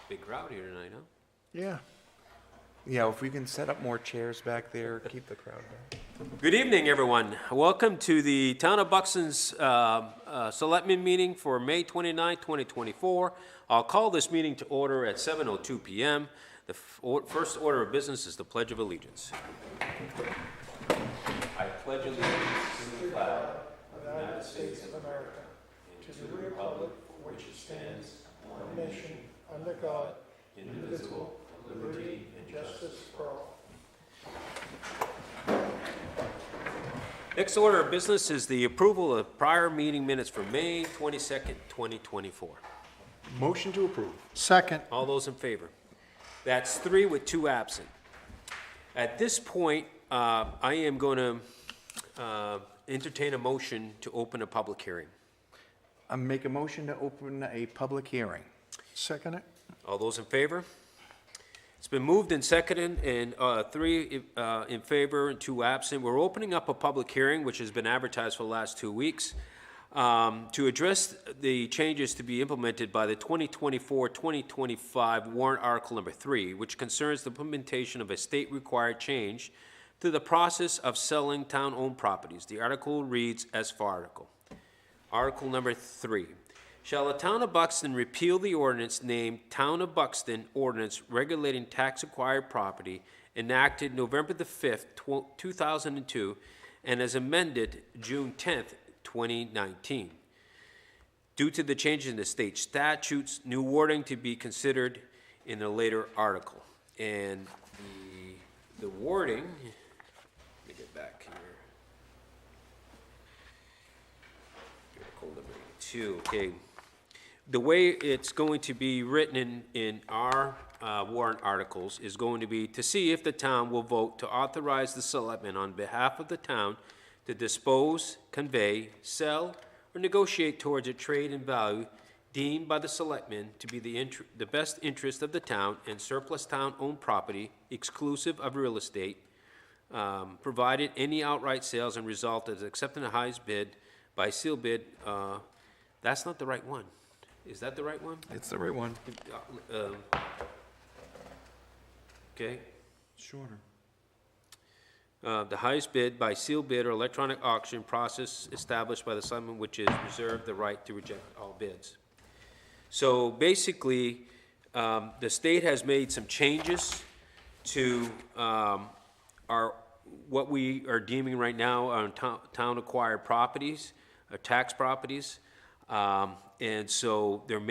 Big crowd here tonight, huh? Yeah. Yeah, if we can set up more chairs back there, keep the crowd down. Good evening, everyone. Welcome to the Town of Buxton's Selectmen meeting for May 29, 2024. I'll call this meeting to order at 7:02 p.m. The first order of business is the Pledge of Allegiance. I pledge allegiance to the flag of the United States of America and to the republic for which it stands, one nation, under God, indivisible, with liberty and justice for all. Next order of business is the approval of prior meeting minutes for May 22nd, 2024. Motion to approve. Second. All those in favor? That's 3 with 2 absent. At this point, I am going to entertain a motion to open a public hearing. I make a motion to open a public hearing. Second it. All those in favor? It's been moved and seconded, and 3 in favor and 2 absent. We're opening up a public hearing, which has been advertised for the last 2 weeks, to address the changes to be implemented by the 2024-2025 warrant article number 3, which concerns the implementation of a state-required change to the process of selling town-owned properties. The article reads as follows. Article number 3. Shall the Town of Buxton repeal the ordinance named Town of Buxton Ordinance Regulating Tax-Acquired Property enacted November the 5th, 2002, and as amended June 10th, 2019. Due to the changes in the state statutes, new wording to be considered in a later article. And the wording, let me get back here. Article number 2, okay. The way it's going to be written in our warrant articles is going to be to see if the town will vote to authorize the selectmen on behalf of the town to dispose, convey, sell, or negotiate towards a trade in value deemed by the selectmen to be the best interest of the town and surplus town-owned property exclusive of real estate, provided any outright sales and result as accepting the highest bid by seal bid. That's not the right one. Is that the right one? It's the right one. Okay. Shorter. The highest bid by sealed bid or electronic auction process established by the selectmen, which is reserved the right to reject all bids. So basically, the state has made some changes to what we are deeming right now on town acquired properties, tax properties. And so they're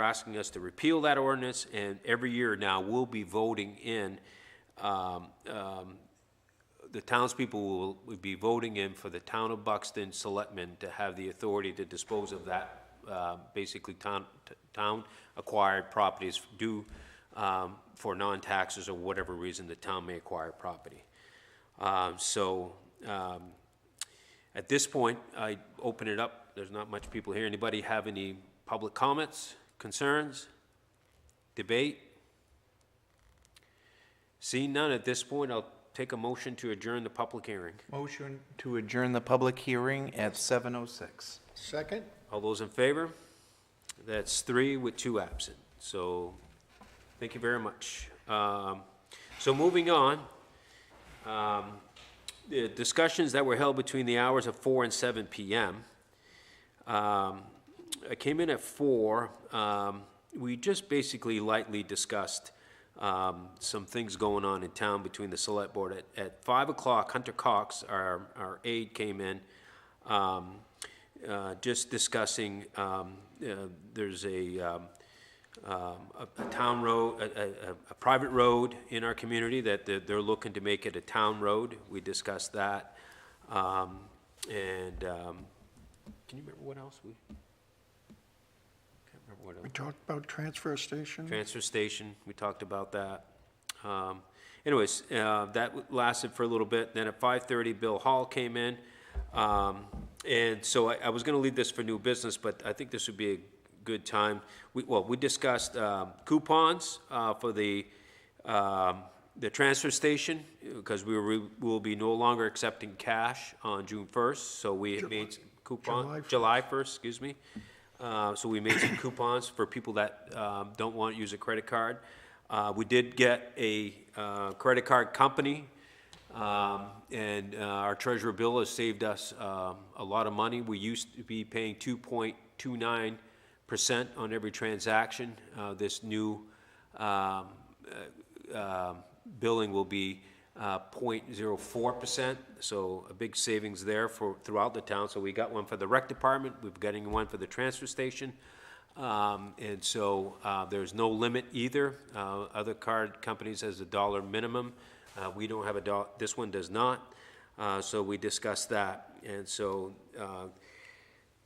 asking us to repeal that ordinance, and every year now we'll be voting in, the townspeople will be voting in for the Town of Buxton selectmen to have the authority to dispose of that, basically town acquired properties due for non-taxes or whatever reason the town may acquire property. At this point, I open it up. There's not much people here. Anybody have any public comments, concerns, debate? Seeing none at this point, I'll take a motion to adjourn the public hearing. Motion to adjourn the public hearing at 7:06. Second. All those in favor? That's 3 with 2 absent. So, thank you very much. So moving on, the discussions that were held between the hours of 4 and 7 p.m. I came in at 4. We just basically lightly discussed some things going on in town between the select board. At 5 o'clock, Hunter Cox, our aide, came in, just discussing, there's a town road, a private road in our community that they're looking to make it a town road. We discussed that. Can you remember what else we? Can't remember what else. We talked about transfer station. Transfer station, we talked about that. Anyways, that lasted for a little bit. Then at 5:30, Bill Hall came in. And so I was gonna leave this for new business, but I think this would be a good time. We discussed coupons for the transfer station, because we will be no longer accepting cash on June 1st, so we made coupon, July 1st, excuse me. So we made some coupons for people that don't want to use a credit card. We did get a credit card company, and our treasurer Bill has saved us a lot of money. We used to be paying 2.29% on every transaction. This new billing will be 0.04%, so a big savings there for throughout the town. So we got one for the rec department, we're getting one for the transfer station, and so there's no limit either. Other card companies has a dollar minimum. We don't have a dollar, this one does not, so we discussed that. And so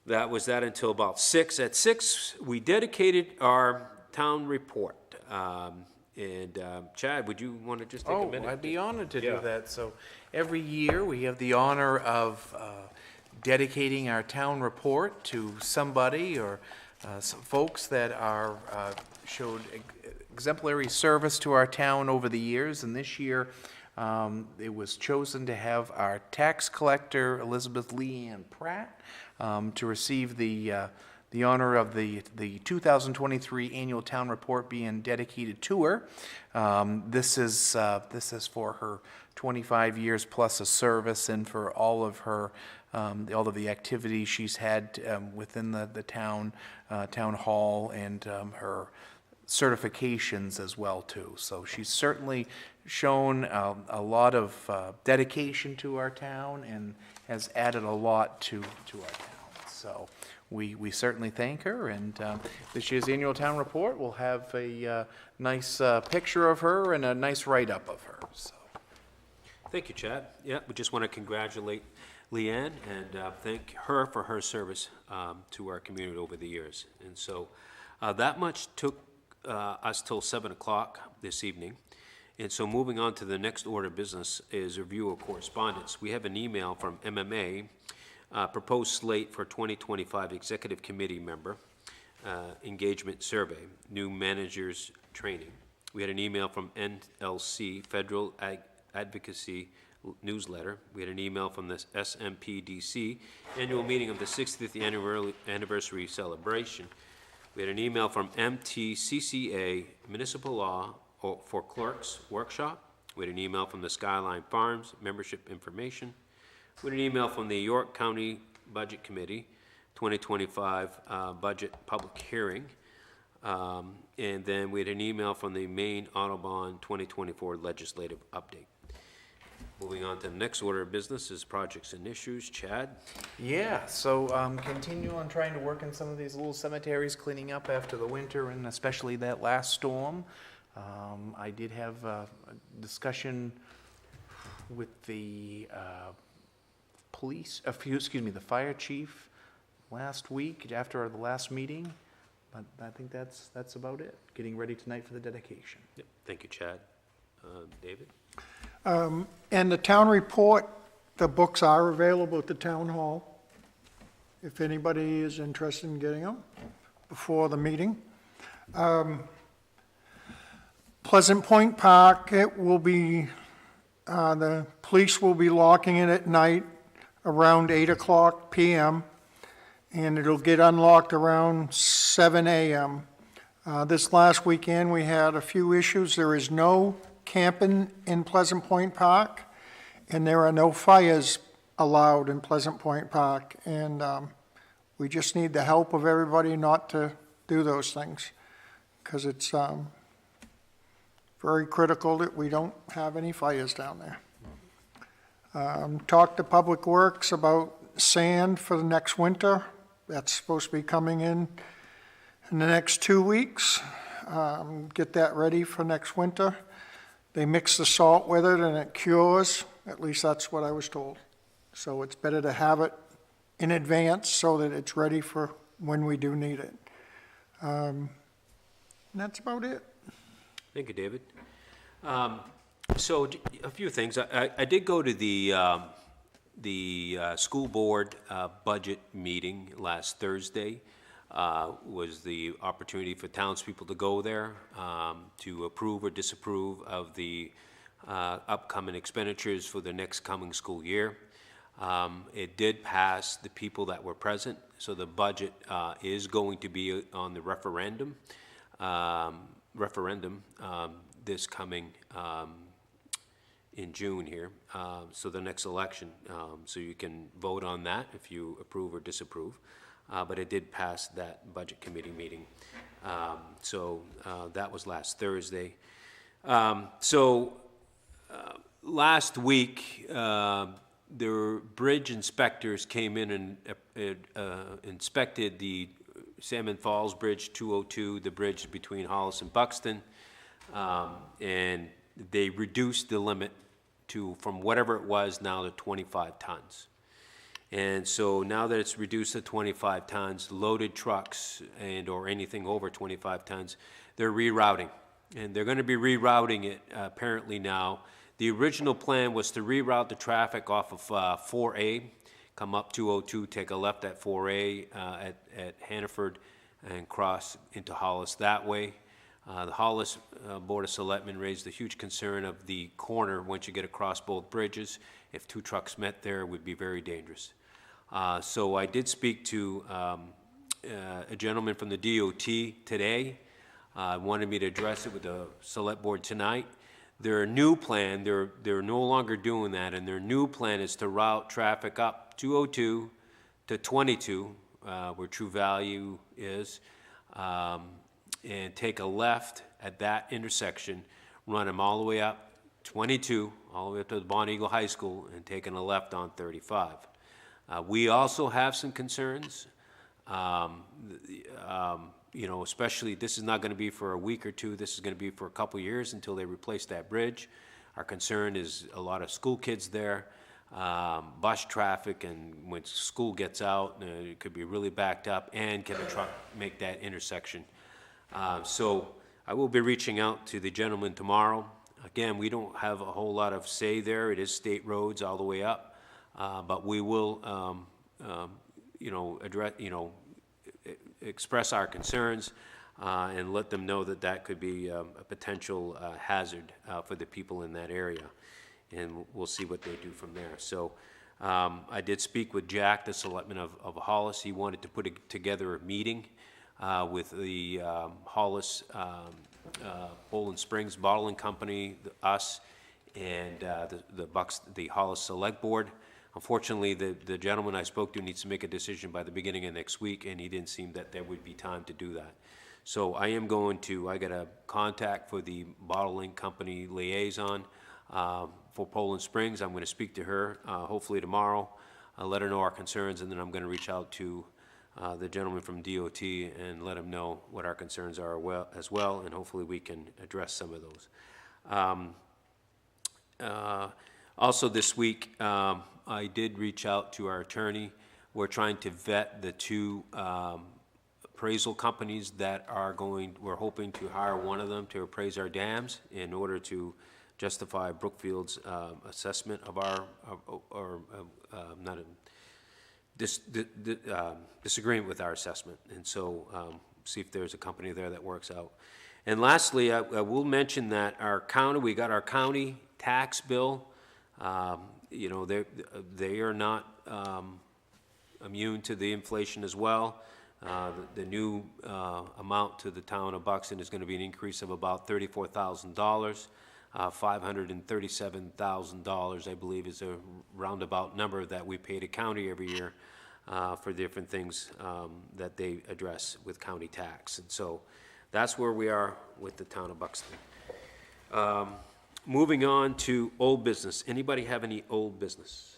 that was that until about 6. At 6, we dedicated our town report. And Chad, would you want to just take a minute? Oh, I'd be honored to Yeah. do that. So every year, we have the honor of dedicating our town report to somebody or some folks that are showed exemplary service to our town over the years. And this year, it was chosen to have our tax collector, Elizabeth Leanne Pratt, to receive the honor of the 2023 annual town report being dedicated to her. This is for her 25 years plus of service and for all of her all of the activities she's had within the town hall and her certifications as well too. So she's certainly shown a lot of dedication to our town and has added a lot to our town. So we certainly thank her, and this year's annual town report will have a nice picture of her and a nice write-up of her. So. Thank you, Chad. Yeah, we just want to congratulate Leanne and thank her for her service to our community over the years. And so that much took us till 7 o'clock this evening. And so moving on to the next order of business is review of correspondence. We have an email from MMA, proposed slate for 2025 Executive Committee member engagement survey, new managers training. We had an email from NLC, Federal Advocacy newsletter. We had an email from the SMPDC annual meeting of the 60th anniversary celebration. We had an email from MTCCA Municipal Law for Clerks Workshop. We had an email from the Skyline Farms membership information. We had an email from the York County Budget Committee, 2025 budget public hearing. And then we had an email from the Maine Audubon 2024 legislative update. Moving on to the next order of business is projects and issues. Chad? Yeah, so continue on trying to work in some of these little cemeteries, cleaning up after the winter and especially that last storm. I did have a discussion with the the fire chief last week after the last meeting. But I think that's about it. Getting ready tonight for the dedication. Yep. Thank you, Chad. David? And the town report, the books are available at the town hall, if anybody is interested in getting them before the meeting. Pleasant Point Park, it will be, the police will be locking it at night around 8:00 p.m. and it'll get unlocked around 7 a.m. This last weekend, we had a few issues. There is no camping in Pleasant Point Park, and there are no fires allowed in Pleasant Point Park. And we just need the help of everybody not to do those things, because it's very critical that we don't have any fires down there. Talked to Public Works about sand for the next winter. That's supposed to be coming in the next 2 weeks. Get that ready for next winter. They mix the salt with it and it cures. At least that's what I was told. So it's better to have it in advance so that it's ready for when we do need it. And that's about it. Thank you, David. So a few things. I did go to the school board budget meeting last Thursday. Was the opportunity for townspeople to go there to approve or disapprove of the upcoming expenditures for the next coming school year. It did pass the people that were present, so the budget is going to be on the referendum this coming in June here, so the next election. So you can vote on that if you approve or disapprove. But it did pass that budget committee meeting. So that was last Thursday. Last week, the bridge inspectors came in and inspected the Salmon Falls Bridge 202, the bridge between Hollis and Buxton, and they reduced the limit from whatever it was now to 25 tons. And so now that it's reduced to 25 tons, loaded trucks or anything over 25 tons, they're rerouting. And they're going to be rerouting it apparently now. The original plan was to reroute the traffic off of 4A, come up 202, take a left at 4A at Hannaford, and cross into Hollis that way. The Hollis Board of Selectmen raised a huge concern of the corner once you get across both bridges. If two trucks met there, it would be very dangerous. So I did speak to a gentleman from the DOT today. Wanted me to address it with the Select Board tonight. Their new plan, they're no longer doing that, and their new plan is to route traffic up 202 to 22, where True Value is, and take a left at that intersection, run them all the way up 22, all the way up to the Bonne Eagle High School, and taking a left on 35. We also have some concerns. You know, especially, this is not going to be for a week or two. This is going to be for a couple years until they replace that bridge. Our concern is a lot of school kids there, bus traffic, and when school gets out, it could be really backed up, and can a truck make that intersection? So I will be reaching out to the gentleman tomorrow. Again, we don't have a whole lot of say there. It is state roads all the way up, but we will, you know, address, you know, express our concerns and let them know that that could be a potential hazard for the people in that area. And we'll see what they do from there. So I did speak with Jack, the selectman of Hollis. He wanted to put together a meeting with the Hollis Poland Springs Bottling Company, us, and the Hollis Select Board. Unfortunately, the gentleman I spoke to needs to make a decision by the beginning of next week, and he didn't seem that there would be time to do that. So I am going to, I got a contact for the bottling company liaison for Poland Springs. I'm going to speak to her hopefully tomorrow, let her know our concerns, and then I'm going to reach out to the gentleman from DOT and let him know what our concerns are as well, and hopefully we can address some of those. Also this week, I did reach out to our attorney. We're trying to vet the two appraisal companies that we're hoping to hire one of them to appraise our dams in order to justify Brookfield's assessment of disagreement with our assessment. And so see if there's a company there that works out. And lastly, I will mention that we got our county tax bill. You know, they are not immune to the inflation as well. The new amount to the town of Buxton is going to be an increase of about $34,000. $537,000, I believe, is a roundabout number that we pay to county every year for different things that they address with county tax. And so that's where we are with the town of Buxton. Moving on to old business. Anybody have any old business?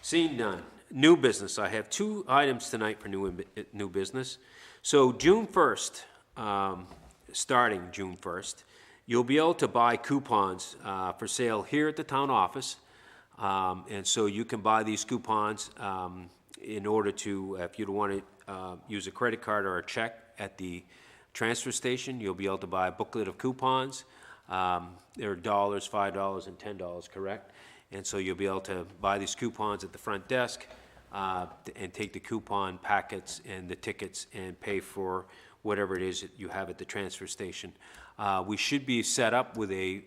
Seeing none. New business. I have two items tonight for new business. So June 1st, starting June 1st, you'll be able to buy coupons for sale here at the town office. And so you can buy these coupons in order to, if you want to use a credit card or a check at the transfer station, you'll be able to buy a booklet of coupons. They're $, $5, and $10, correct? And so you'll be able to buy these coupons at the front desk and take the coupon packets and the tickets and pay for whatever it is that you have at the transfer station. We should be set up with a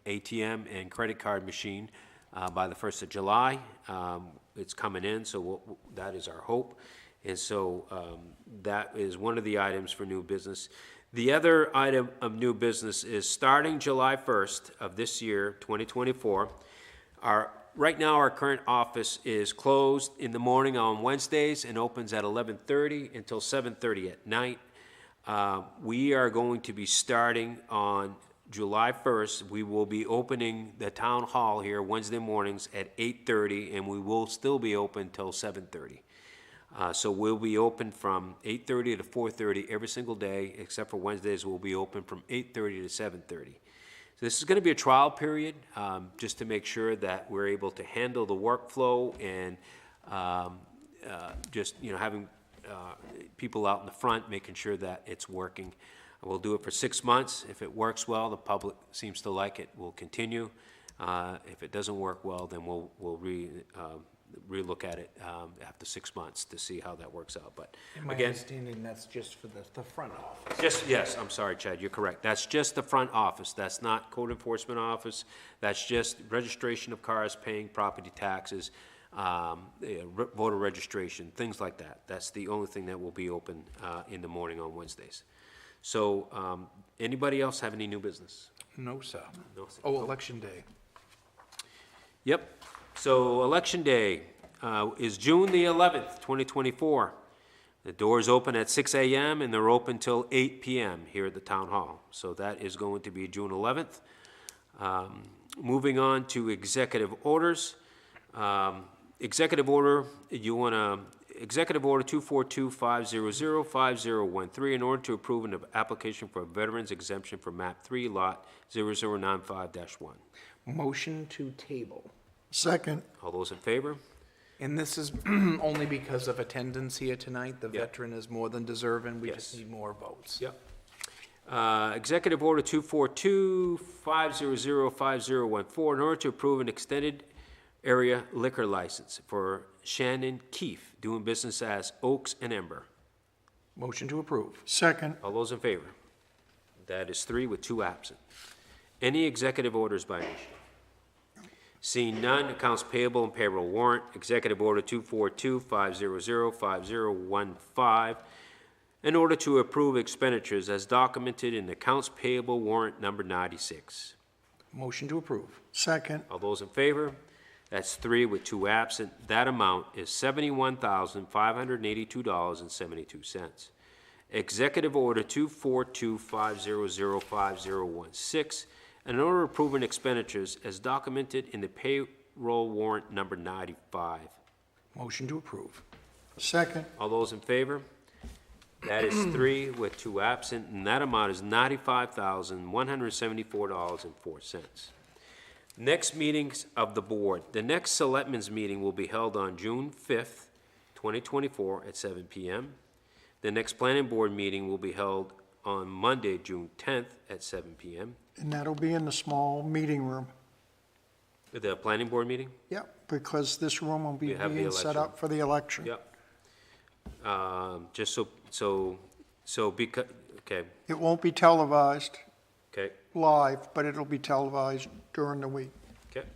ATM and credit card machine by the 1st of July. It's coming in, so that is our hope. And so that is one of the items for new business. The other item of new business is starting July 1st of this year, 2024, right now, our current office is closed in the morning on Wednesdays and opens at 11:30 until 7:30 at night. We are going to be starting on July 1st. We will be opening the town hall here Wednesday mornings at 8:30, and we will still be open till 7:30. So we'll be open from 8:30 to 4:30 every single day, except for Wednesdays, we'll be open from 8:30 to 7:30. So this is going to be a trial period, just to make sure that we're able to handle the workflow and just, having people out in the front, making sure that it's working. We'll do it for 6 months. If it works well, the public seems to like it, we'll continue. If it doesn't work well, then we'll relook at it after 6 months to see how that works out. But My again, understanding, that's just for the front office. yes, I'm sorry, Chad, you're correct. That's just the front office. That's not code enforcement office. That's just registration of cars, paying property taxes, voter registration, things like that. That's the only thing that will be open in the morning on Wednesdays. So, anybody else have any new business? No, sir. No, sir. Oh, Election Day. Yep. So Election Day is June the 11th, 2024. The doors open at 6 a.m. and they're open till 8 p.m. here at the Town Hall. So that is going to be June 11th. Moving on to executive orders. Executive order, Executive Order 242-500-5013 in order to approve an application for a veteran's exemption for MAP 3, Lot 0095-1. Motion to table. Second. All those in favor? And this is only because of attendance here tonight. The Yep. veteran is more than deserving. We just Yes. need more votes. Yep. Executive Order 242-500-5014 in order to approve an extended area liquor license for Shannon Keefe, doing business as Oaks and Ember. Motion to approve. Second. All those in favor? That is 3 with 2 absent. Any executive orders by initiative? Seeing none, accounts payable and payroll warrant, Executive Order 242-500-5015, in order to approve expenditures as documented in accounts payable warrant number 96. Motion to approve. Second. All those in favor? That's 3 with 2 absent. That amount is $71,582.72. Executive Order 242-500-5016, in order to approve expenditures as documented in the payroll warrant number 95. Motion to approve. Second. All those in favor? That is 3 with 2 absent, and that amount is $95,174.04. Next meetings of the board. The next Selectmen's meeting will be held on June 5th, 2024 at 7 p.m. The next Planning Board meeting will be held on Monday, June 10th at 7 p.m. And that'll be in the small meeting room. The Planning Board meeting? Yep, because this room will be We have the being set election. up for the election. Yep. Just okay, It won't be televised okay. live, but it'll be televised during the week. Okay.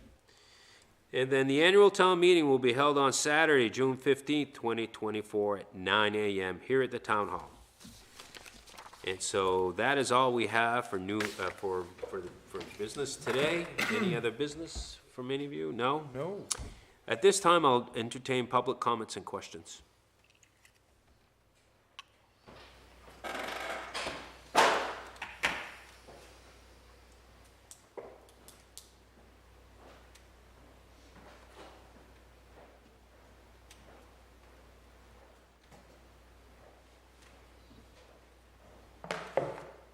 And then the annual town meeting will be held on Saturday, June 15th, 2024 at 9 a.m. here at the Town Hall. And so that is all we have for for business today. Any other business from any of you? No? No. At this time, I'll entertain public comments and questions.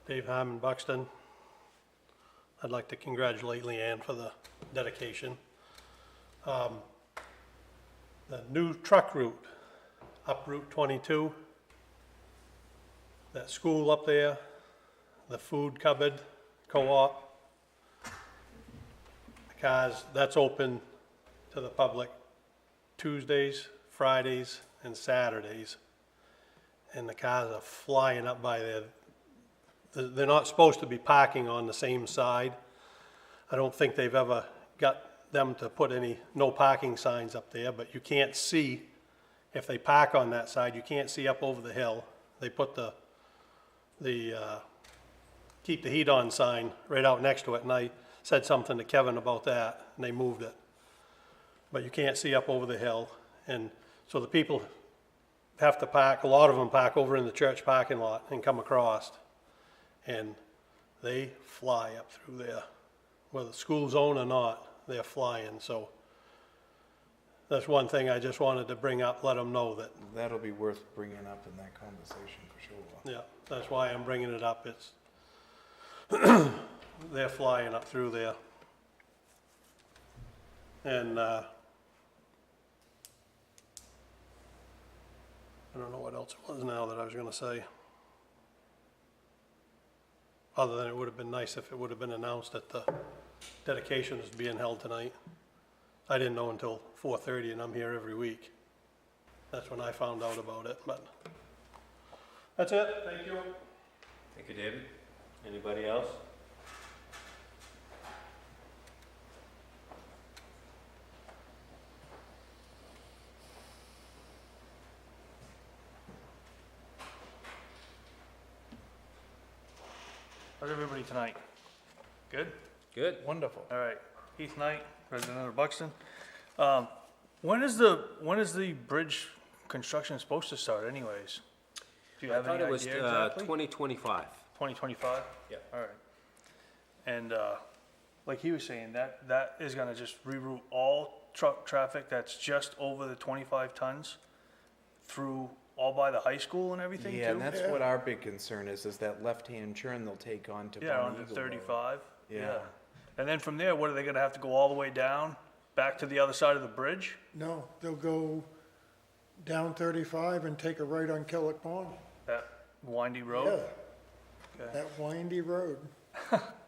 Dave Harmon, Buxton. I'd like to congratulate Leanne for the dedication. The new truck route, up Route 22, that school up there, the food cupboard, co-op, the cars, that's open to the public Tuesdays, Fridays, and Saturdays. And the cars are flying up by there. They're not supposed to be parking on the same side. I don't think they've ever got them to put any no parking signs up there, but you can't see, if they park on that side, you can't see up over the hill. They put the keep the heat on sign right out next to it, and I said something to Kevin about that, and they moved it. But you can't see up over the hill, and so the people have to park, a lot of them park over in the church parking lot and come across, and they fly up through there. Whether school zone or not, they're flying, so that's one thing I just wanted to bring up, let them know that, That'll be worth bringing up in that conversation for sure. yeah, that's why I'm bringing it up, it's, they're flying up through there. And, I don't know what else it was now that I was gonna say. Other than it would have been nice if it would have been announced that the dedication is being held tonight. I didn't know until 4:30, and I'm here every week. That's when I found out about it, but that's it, thank you. Thank you, David. Anybody else? How's everybody tonight? Good? Good. Wonderful. All right. Heath Knight, resident of Buxton. When is the bridge construction supposed to start anyways? Do you I have thought any it was idea exactly? 2025. 2025? Yeah. All right. And, like he was saying, that is gonna just reroute all truck traffic that's just over the 25 tons through all by the high school and everything too? Yeah, and that's what our big concern is that left-hand turn they'll take on to Yeah, Bonny on the Eagle Road. 35, Yeah. yeah. And then from there, what, are they gonna have to go all the way down, back to the other side of the bridge? No, they'll go down 35 and take a right on Killick Pond. That windy Yeah, road? Okay. that windy road.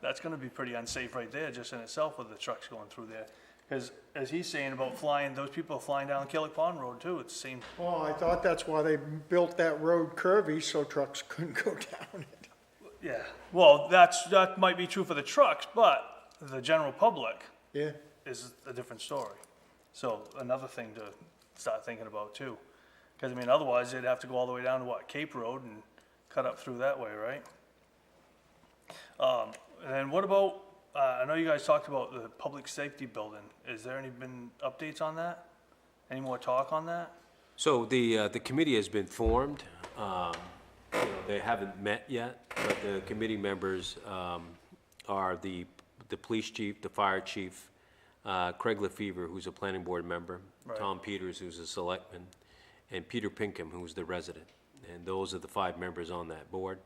That's gonna be pretty unsafe right there, just in itself, with the trucks going through there. Because as he's saying about flying, those people are flying down Killick Pond Road too, it's the same. Well, I thought that's why they built that road curvy, so trucks couldn't go down it. Yeah, well, that might be true for the trucks, but the general public Yeah, is a different story. So another thing to start thinking about too. Because, I mean, otherwise they'd have to go all the way down to what, Cape Road and cut up through that way, right? And then what about, I know you guys talked about the public safety building. Is there been updates on that? Any more talk on that? So the committee has been formed. You know, they haven't met yet, but the committee members are the police chief, the fire chief, Craig Lefevre, who's a planning board member, Right. Tom Peters, who's a selectman, and Peter Pinkham, who's the resident. And those are the 5 members on that board.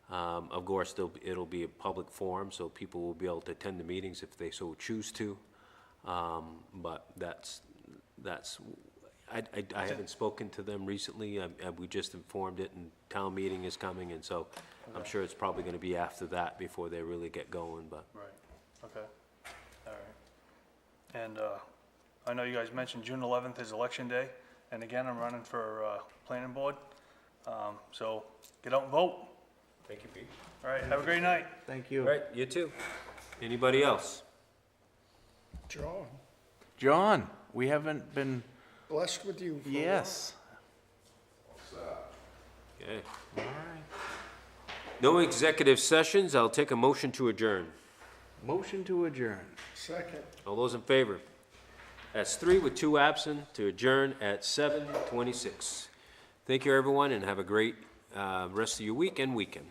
Of course, it'll be a public forum, so people will be able to attend the meetings if they so choose to. But I haven't spoken to them recently. We just informed it, and town meeting is coming, and so I'm sure it's probably gonna be after that before they really get going, but. Right, okay, all right. And I know you guys mentioned June 11th is election day, and again, I'm running for planning board. So get out and vote. Thank you, Pete. All right, have a great night. Thank you. All right, you too. Anybody else? John, John, we haven't been, blessed with you for a while. yes. Okay. All right. No executive sessions. I'll take a motion to adjourn. Motion to adjourn. Second. All those in favor? That's 3 with 2 absent to adjourn at 7:26. Thank you, everyone, and have a great rest of your week and weekend.